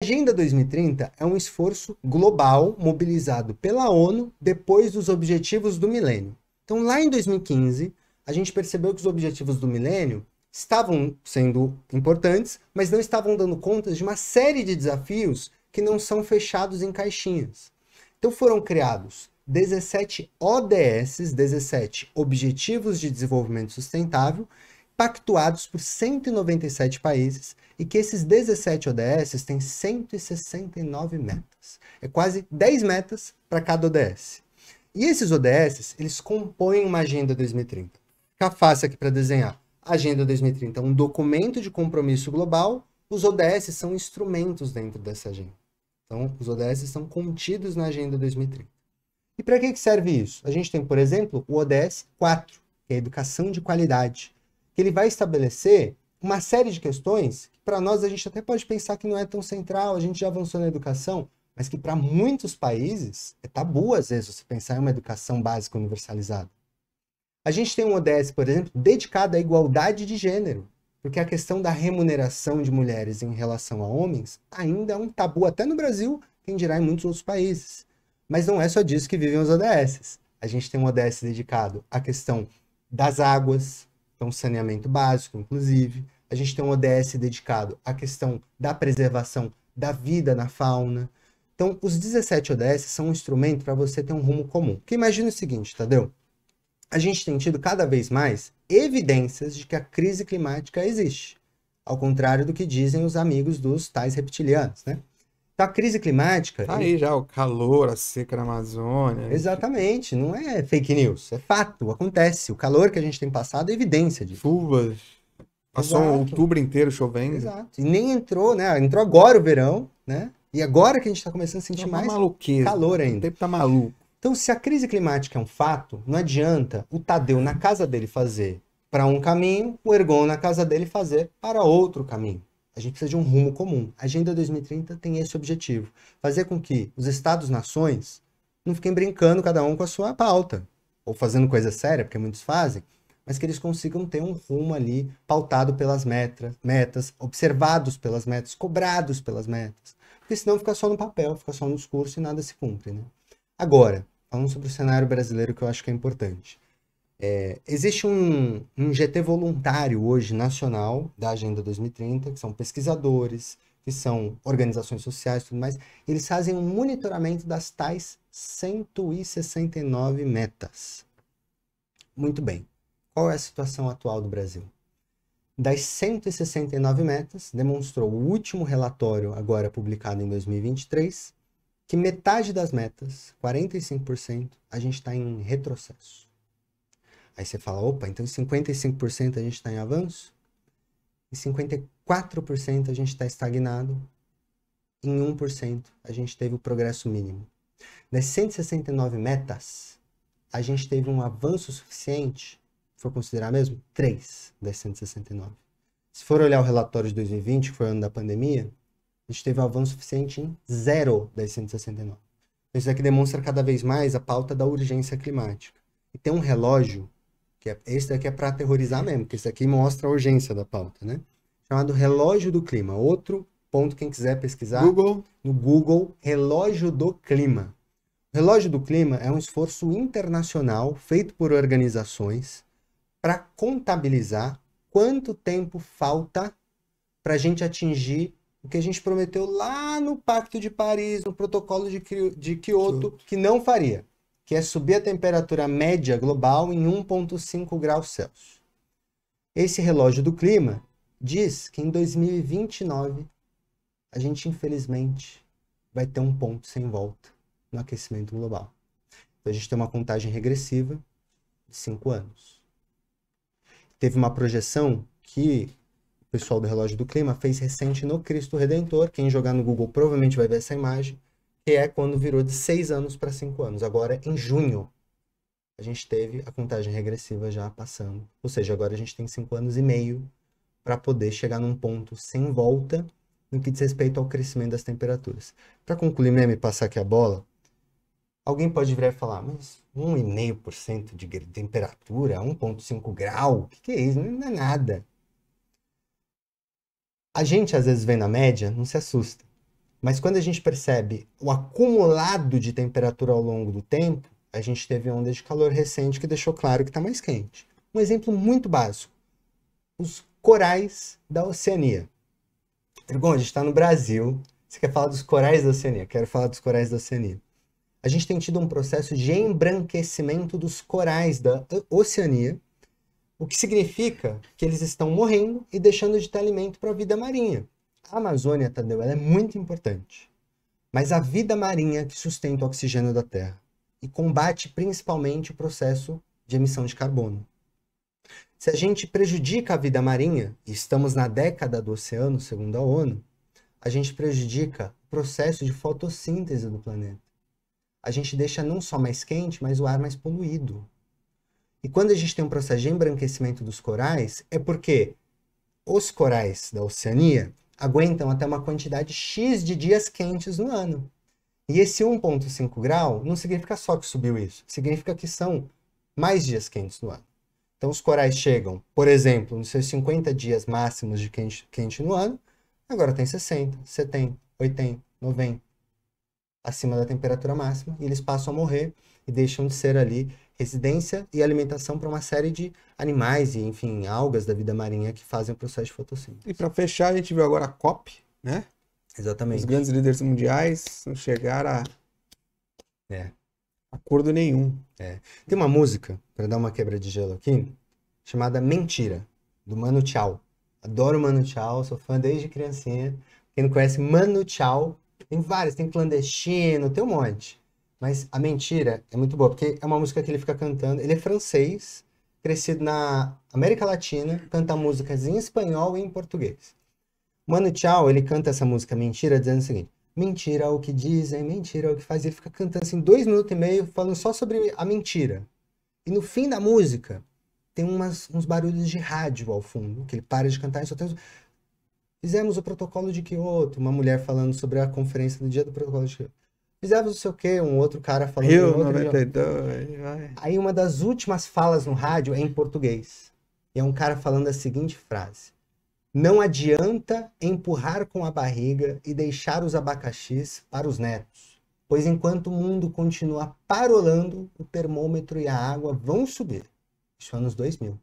Agenda 2030 é um esforço global mobilizado pela ONU depois dos Objetivos do Milênio. Então, lá em 2015, a gente percebeu que os Objetivos do Milênio estavam sendo importantes, mas não estavam dando conta de uma série de desafios que não são fechados em caixinhas. Então, foram criados 17 ODS, 17 Objetivos de Desenvolvimento Sustentável, pactuados por 197 países, e que esses 17 ODS têm 169 metas. É quase 10 metas para cada ODS. E esses ODS, eles compõem uma Agenda 2030. Fica fácil aqui para desenhar. A Agenda 2030 é um documento de compromisso global, os ODS são instrumentos dentro dessa agenda. Então, os ODS estão contidos na Agenda 2030. E para que serve isso? A gente tem, por exemplo, o ODS 4, que é a educação de qualidade, que ele vai estabelecer uma série de questões que para nós a gente até pode pensar que não é tão central, a gente já avançou na educação, mas que para muitos países é tabu às vezes você pensar em uma educação básica universalizada. A gente tem um ODS, por exemplo, dedicado à igualdade de gênero, porque a questão da remuneração de mulheres em relação a homens ainda é um tabu até no Brasil, quem dirá em muitos outros países. Mas não é só disso que vivem os ODS. A gente tem um ODS dedicado à questão das águas, então saneamento básico, inclusive. A gente tem um ODS dedicado à questão da preservação da vida na fauna. Então, os 17 ODS são um instrumento para você ter um rumo comum. Porque imagina o seguinte, Tadeu? A gente tem tido cada vez mais evidências de que a crise climática existe. Ao contrário do que dizem os amigos dos tais reptilianos, né? Então, a crise climática... Tá aí já o calor, a seca na Amazônia. Exatamente, não é fake news, é fato, acontece. O calor que a gente tem passado é evidência disso. Chuvas. Passou outubro inteiro chovendo. Exato. E nem entrou, né? Entrou agora o verão, né? E agora que a gente está começando a sentir mais calor ainda. O tempo tá maluco. Então, se a crise climática é um fato, não adianta o Tadeu na casa dele fazer para um caminho, o Ergon na casa dele fazer para outro caminho. A gente precisa de um rumo comum. A Agenda 2030 tem esse objetivo. Fazer com que os Estados-nações não fiquem brincando cada um com a sua pauta. Ou fazendo coisa séria, porque muitos fazem, mas que eles consigam ter um rumo ali pautado pelas metas, observados pelas metas, cobrados pelas metas. Porque senão fica só no papel, fica só no discurso e nada se cumpre, né? Agora, falando sobre o cenário brasileiro que eu acho que é importante. Existe um GT voluntário hoje nacional da Agenda 2030, que são pesquisadores, que são organizações sociais e tudo mais. Eles fazem um monitoramento das tais 169 metas. Muito bem. Qual é a situação atual do Brasil? Das 169 metas, demonstrou o último relatório, agora publicado em 2023, que metade das metas, 45%, a gente está em retrocesso. Aí você fala, opa, então em 55% a gente está em avanço? Em 54% a gente está estagnado? Em 1% a gente teve o progresso mínimo. Das 169 metas, a gente teve um avanço suficiente, se for considerar mesmo, 3 das 169. Se for olhar o relatório de 2020, que foi o ano da pandemia, a gente teve um avanço suficiente em 0 das 169. Isso aqui demonstra cada vez mais a pauta da urgência climática. E tem um relógio, esse daqui é para aterrorizar mesmo, porque esse aqui mostra a urgência da pauta, né? Chamado Relógio do Clima. Outro ponto, quem quiser pesquisar, no Google, Relógio do Clima. O Relógio do Clima é um esforço internacional feito por organizações para contabilizar quanto tempo falta para a gente atingir o que a gente prometeu lá no Pacto de Paris, no Protocolo de Kyoto, que não faria, que é subir a temperatura média global em 1,5 graus Celsius. Esse relógio do clima diz que em 2029 a gente, infelizmente, vai ter um ponto sem volta no aquecimento global. Então a gente tem uma contagem regressiva de 5 anos. Teve uma projeção que o pessoal do Relógio do Clima fez recente no Cristo Redentor. Quem jogar no Google provavelmente vai ver essa imagem, que é quando virou de 6 anos para 5 anos. Agora, em junho, a gente teve a contagem regressiva já passando. Ou seja, agora a gente tem 5 anos e meio para poder chegar num ponto sem volta no que diz respeito ao crescimento das temperaturas. Para concluir mesmo e passar aqui a bola, alguém pode virar e falar, mas 1,5% de temperatura, 1,5 grau, o que é isso? Não é nada. A gente, às vezes, vem na média, não se assusta. Mas quando a gente percebe o acumulado de temperatura ao longo do tempo, a gente teve onda de calor recente que deixou claro que está mais quente. Um exemplo muito básico: os corais da Oceania. Bom, a gente está no Brasil. Você quer falar dos corais da Oceania? Quero falar dos corais da Oceania. A gente tem tido um processo de embranquecimento dos corais da Oceania, o que significa que eles estão morrendo e deixando de ter alimento para a vida marinha. A Amazônia, Tadeu, ela é muito importante, mas a vida marinha que sustenta o oxigênio da Terra e combate principalmente o processo de emissão de carbono. Se a gente prejudica a vida marinha, e estamos na década do oceano, segundo a ONU, a gente prejudica o processo de fotossíntese do planeta. A gente deixa não só mais quente, mas o ar mais poluído. E quando a gente tem um processo de embranquecimento dos corais, é porque os corais da Oceania aguentam até uma quantidade X de dias quentes no ano. E esse 1,5 grau não significa só que subiu isso, significa que são mais dias quentes no ano. Então os corais chegam, por exemplo, nos seus 50 dias máximos de quente no ano, agora tem 60, 70, 80, 90, acima da temperatura máxima, e eles passam a morrer e deixam de ser ali residência e alimentação para uma série de animais e, enfim, algas da vida marinha que fazem o processo de fotossíntese. E para fechar, a gente viu agora a COP, né? Exatamente. Os grandes líderes mundiais não chegaram a acordo nenhum. Tem uma música, para dar uma quebra de gelo aqui, chamada Mentira, do Manu Chao. Adoro Manu Chao, sou fã desde criancinha. Quem não conhece Manu Chao, tem vários, tem Clandestino, tem um monte. Mas a Mentira é muito boa, porque é uma música que ele fica cantando. Ele é francês, crescido na América Latina, canta músicas em espanhol e em português. Manu Chao, ele canta essa música Mentira, dizendo o seguinte: mentira é o que dizem, mentira é o que faz. Ele fica cantando assim 2 minutos e meio, falando só sobre a mentira. E no fim da música, tem uns barulhos de rádio ao fundo, que ele para de cantar e só tem... Fizemos o protocolo de Kyoto, uma mulher falando sobre a conferência do dia do protocolo de Kyoto. Fizemos não sei o quê, um outro cara falando... Rio 92, vai. Aí uma das últimas falas no rádio é em português. E é um cara falando a seguinte frase: não adianta empurrar com a barriga e deixar os abacaxis para os netos, pois enquanto o mundo continua parolando, o termômetro e a água vão subir. Isso é anos 2000.